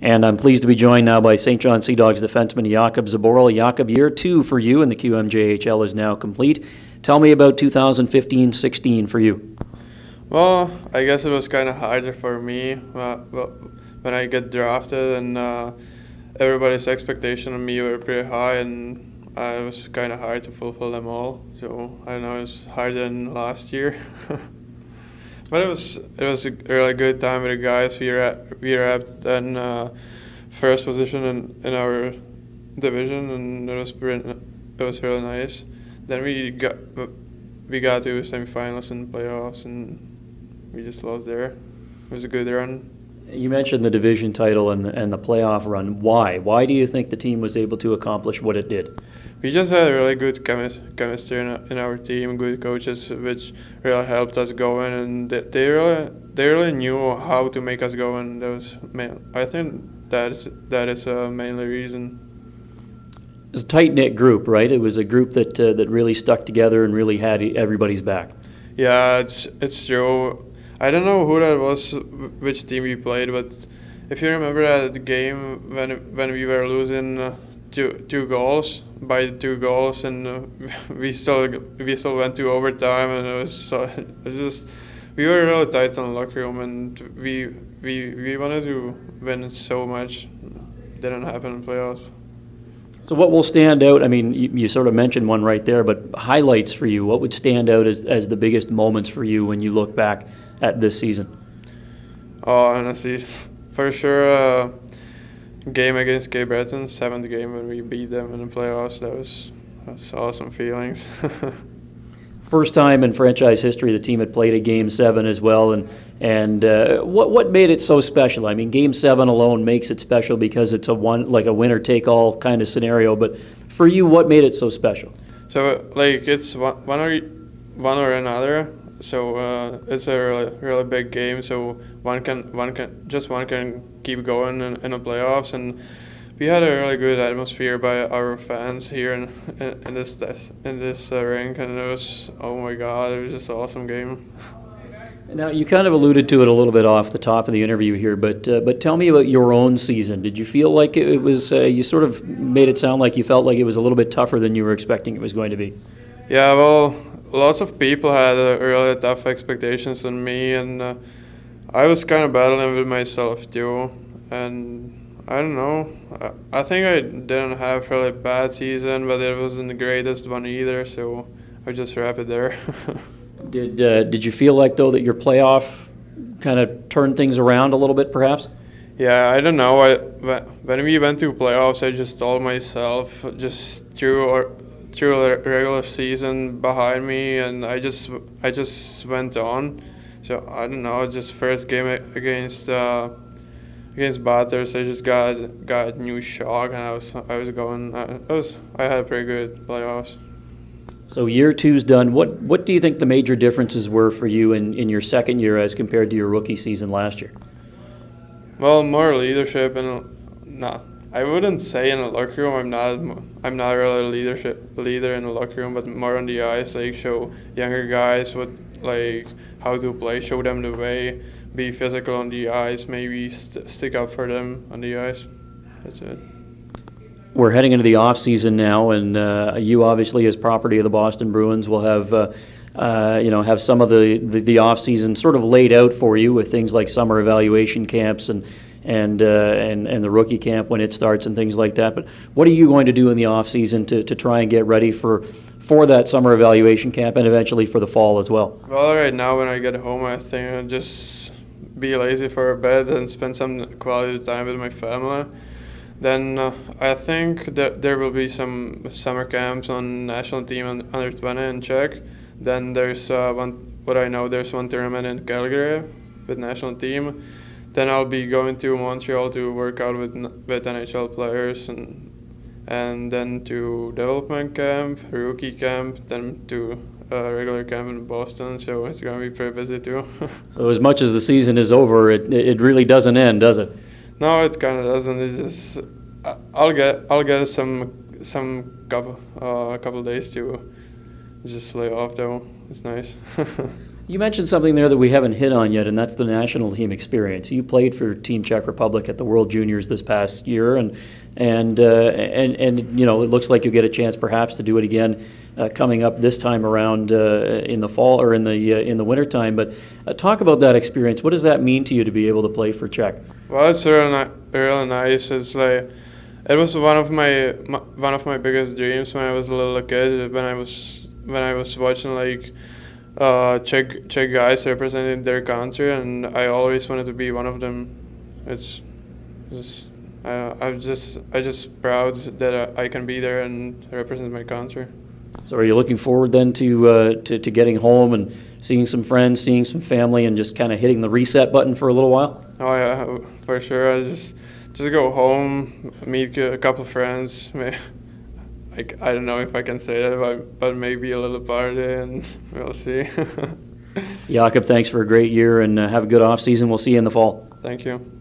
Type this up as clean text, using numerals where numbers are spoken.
And I'm pleased to be joined now by St. John Sea Dogs defenseman Jakub Zboril. Jakub, year 2 for you in the QMJHL is now complete. Tell me about 2015-16 for you. Well, I guess it was kind of harder for me when I get drafted, and everybody's expectation of me were pretty high, and it was kind of hard to fulfill them all. So I don't know, it was harder than last year. But it was a really good time with the guys. We wrapped in first position in our division, and it was really nice. Then we got to semifinals and playoffs, and we just lost there. It was a good run. You mentioned the division title and the playoff run. Why? Why do you think the team was able to accomplish what it did? We just had a really good chemistry in our team, good coaches, which really helped us going, and they really knew how to make us go, and I think that is a mainly reason. It's a tight-knit group, right? It was a group that really stuck together and really had everybody's back. Yeah, it's true. I don't know who that was, which team we played, but if you remember that game when we were losing two goals, and we still went to overtime, and we were really tight in the locker room, and we wanted to win so much. Didn't happen in playoffs. So what will stand out? I mean, you sort of mentioned one right there, but highlights for you. What would stand out as the biggest moments for you when you look back at this season? Oh, honestly, for sure, game against Cape Breton, 7th game when we beat them in the playoffs. That was awesome feelings. First time in franchise history the team had played a Game 7 as well, and what made it so special? I mean, Game 7 alone makes it special because it's a winner-take-all kind of scenario, but for you, what made it so special? So, it's one or another. So it's a really big game. So one can keep going in the playoffs, and we had a really good atmosphere by our fans here in this rink, and it was, oh my God, it was just an awesome game. Now, you kind of alluded to it a little bit off the top of the interview here, but tell me about your own season. Did you feel like it was? You sort of made it sound like you felt like it was a little bit tougher than you were expecting it was going to be. Yeah, well, lots of people had really tough expectations on me, and I was kind of battling with myself too. And I don't know. I think I didn't have really bad season, but it wasn't the greatest one either. So I just wrap it there. Did you feel like though that your playoff kind of turned things around a little bit, perhaps? Yeah, I don't know. When we went to playoffs, I just told myself just through a regular season behind me, and I just went on. So I don't know. Just first game against Batters, I just got a new shock, and I had a pretty good playoffs. So year 2's done. What do you think the major differences were for you in your second year as compared to your rookie season last year? Well, more leadership, and I wouldn't say in the locker room. I'm not really a leader in the locker room, but more on the ice. Show younger guys how to play, show them the way, be physical on the ice, maybe stick up for them on the ice. That's it. We're heading into the off season now, and you obviously, as property of the Boston Bruins, will have have some of the off season sort of laid out for you with things like summer evaluation camps and the rookie camp when it starts and things like that. But what are you going to do in the off season to try and get ready for that summer evaluation camp and eventually for the fall as well? Well, right now when I get home, I think I'll just be lazy for a bit and spend some quality time with my family. Then I think that there will be some summer camps on national team under 20 in Czech. Then there's there's one tournament in Calgary with national team. Then I'll be going to Montreal to work out with NHL players, and then to development camp, rookie camp, then to regular camp in Boston. So it's going to be pretty busy too. So as much as the season is over, it really doesn't end, does it? No, it kind of doesn't. It's just I'll get some couple days to just lay off though. It's nice. You mentioned something there that we haven't hit on yet, and that's the national team experience. You played for Team Czech Republic at the World Juniors this past year, and you know, it looks like you'll get a chance perhaps to do it again coming up this time around in the fall or in the wintertime. But talk about that experience. What does that mean to you to be able to play for Czech? Well, it's really nice. It's like it was one of my biggest dreams when I was a little kid. When I was watching like Czech guys representing their country, and I always wanted to be one of them. I'm just proud that I can be there and represent my country. So are you looking forward then to getting home and seeing some friends, seeing some family, and just kind of hitting the reset button for a little while? Oh yeah, for sure. I just go home, meet a couple of friends. Like, I don't know if I can say that, but maybe a little party, and we'll see. Jakub, thanks for a great year, and have a good off season. We'll see you in the fall. Thank you.